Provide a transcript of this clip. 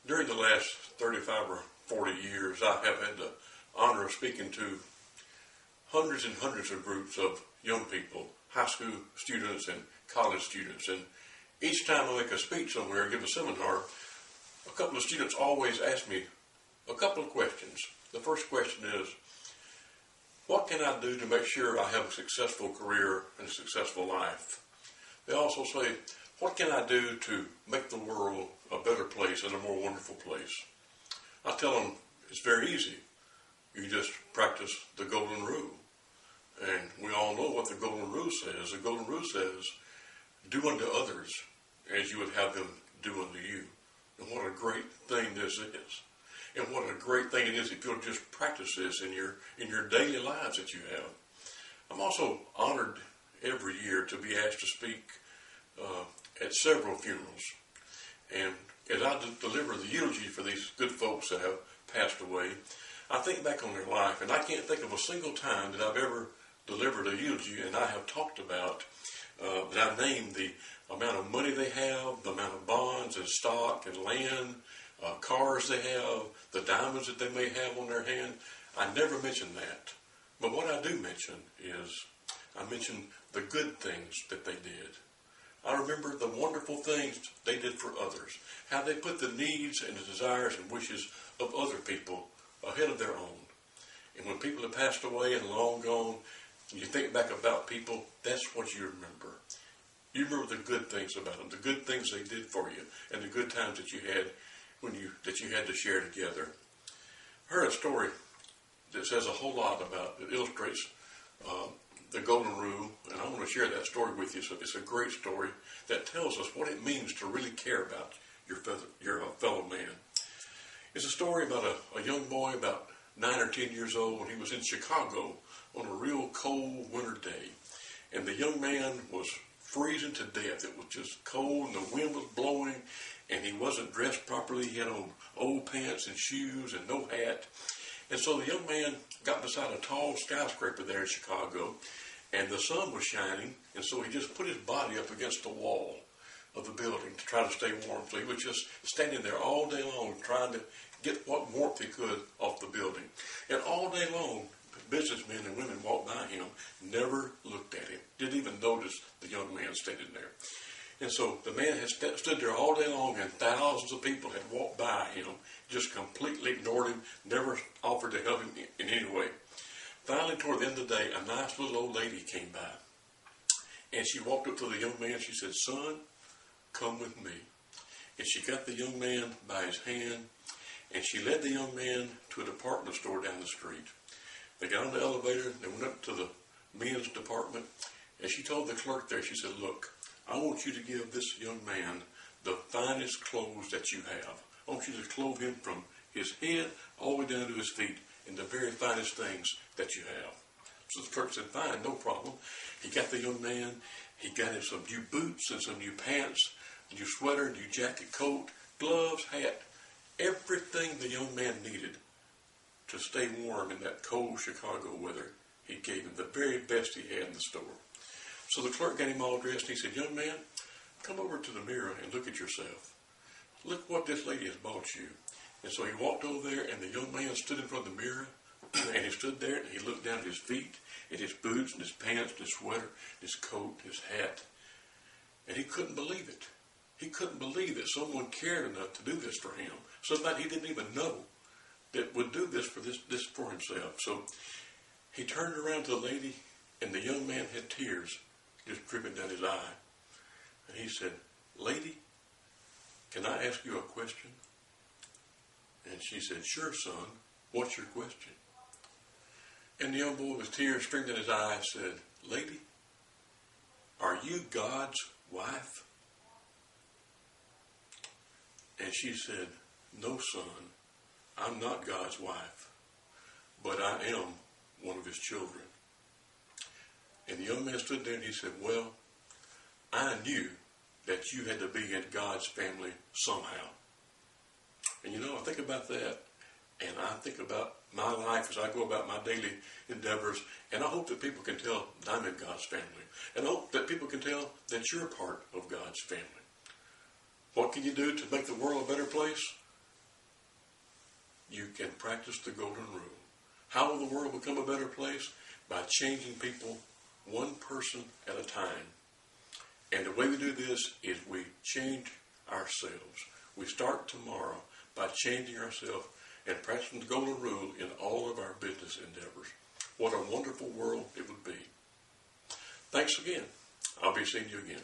During the last 35 or 40 years, I have had the honor of speaking to hundreds and hundreds of groups of young people, high school students and college students. And each time I make a speech somewhere or give a seminar, a couple of students always ask me a couple of questions. The first question is, what can I do to make sure I have a successful career and a successful life? They also say, what can I do to make the world a better place and a more wonderful place? I tell them it's very easy. You just practice the golden rule. And we all know what the golden rule says. The golden rule says, do unto others as you would have them do unto you. And what a great thing this is. And what a great thing it is if you'll just practice this in your daily lives that you have. I'm also honored every year to be asked to speak at several funerals. And as I deliver the eulogy for these good folks that have passed away, I think back on their life, and I can't think of a single time that I've ever delivered a eulogy and I have talked about, that I've named the amount of money they have, the amount of bonds and stock and land, cars they have, the diamonds that they may have on their hand. I never mention that. But what I do mention is, I mention the good things that they did. I remember the wonderful things they did for others, how they put the needs and the desires and wishes of other people ahead of their own. And when people have passed away and long gone, and you think back about people, that's what you remember. You remember the good things about them, the good things they did for you, and the good times that you had that you had to share together. I heard a story that says a whole lot about, it illustrates the golden rule, and I want to share that story with you. So it's a great story that tells us what it means to really care about your fellow man. It's a story about a young boy about 9 or 10 years old, and he was in Chicago on a real cold winter day. And the young man was freezing to death. It was just cold, and the wind was blowing, and he wasn't dressed properly. He had on old pants and shoes and no hat. And so the young man got beside a tall skyscraper there in Chicago, and the sun was shining, and so he just put his body up against the wall of the building to try to stay warm. So he was just standing there all day long trying to get what warmth he could off the building. And all day long, businessmen and women walked by him, never looked at him, didn't even notice the young man standing there. And so the man had stood there all day long, and thousands of people had walked by him, just completely ignored him, never offered to help him in any way. Finally, toward the end of the day, a nice little old lady came by. And she walked up to the young man. She said, "Son, come with me." And she got the young man by his hand, and she led the young man to a department store down the street. They got on the elevator, they went up to the men's department, and she told the clerk there, she said, "Look, I want you to give this young man the finest clothes that you have. I want you to clothe him from his head all the way down to his feet in the very finest things that you have." So the clerk said, "Fine, no problem." He got the young man, he got him some new boots and some new pants, a new sweater, new jacket, coat, gloves, hat, everything the young man needed to stay warm in that cold Chicago weather. He gave him the very best he had in the store. So the clerk got him all dressed, and he said, "Young man, come over to the mirror and look at yourself. Look what this lady has bought you." And so he walked over there, and the young man stood in front of the mirror, and he stood there, and he looked down at his feet, at his boots, and his pants, and his sweater, his coat, his hat, and he couldn't believe it. He couldn't believe that someone cared enough to do this for him, somebody he didn't even know that would do this for himself. So he turned around to the lady, and the young man had tears just dripping down his eye. And he said, "Lady, can I ask you a question?" And she said, "Sure, son. What's your question?" And the young boy with tears streaming down his eyes said, "Lady, are you God's wife?" And she said, "No, son, I'm not God's wife, but I am one of his children." And the young man stood there and he said, "Well, I knew that you had to be in God's family somehow." And you know, I think about that, and I think about my life as I go about my daily endeavors, and I hope that people can tell that I'm in God's family. And I hope that people can tell that you're part of God's family. What can you do to make the world a better place? you can practice the golden rule. How will the world become a better place? By changing people one person at a time. And the way we do this is we change ourselves. We start tomorrow by changing ourselves and practicing the golden rule in all of our business endeavors. What a wonderful world it would be. Thanks again. I'll be seeing you again.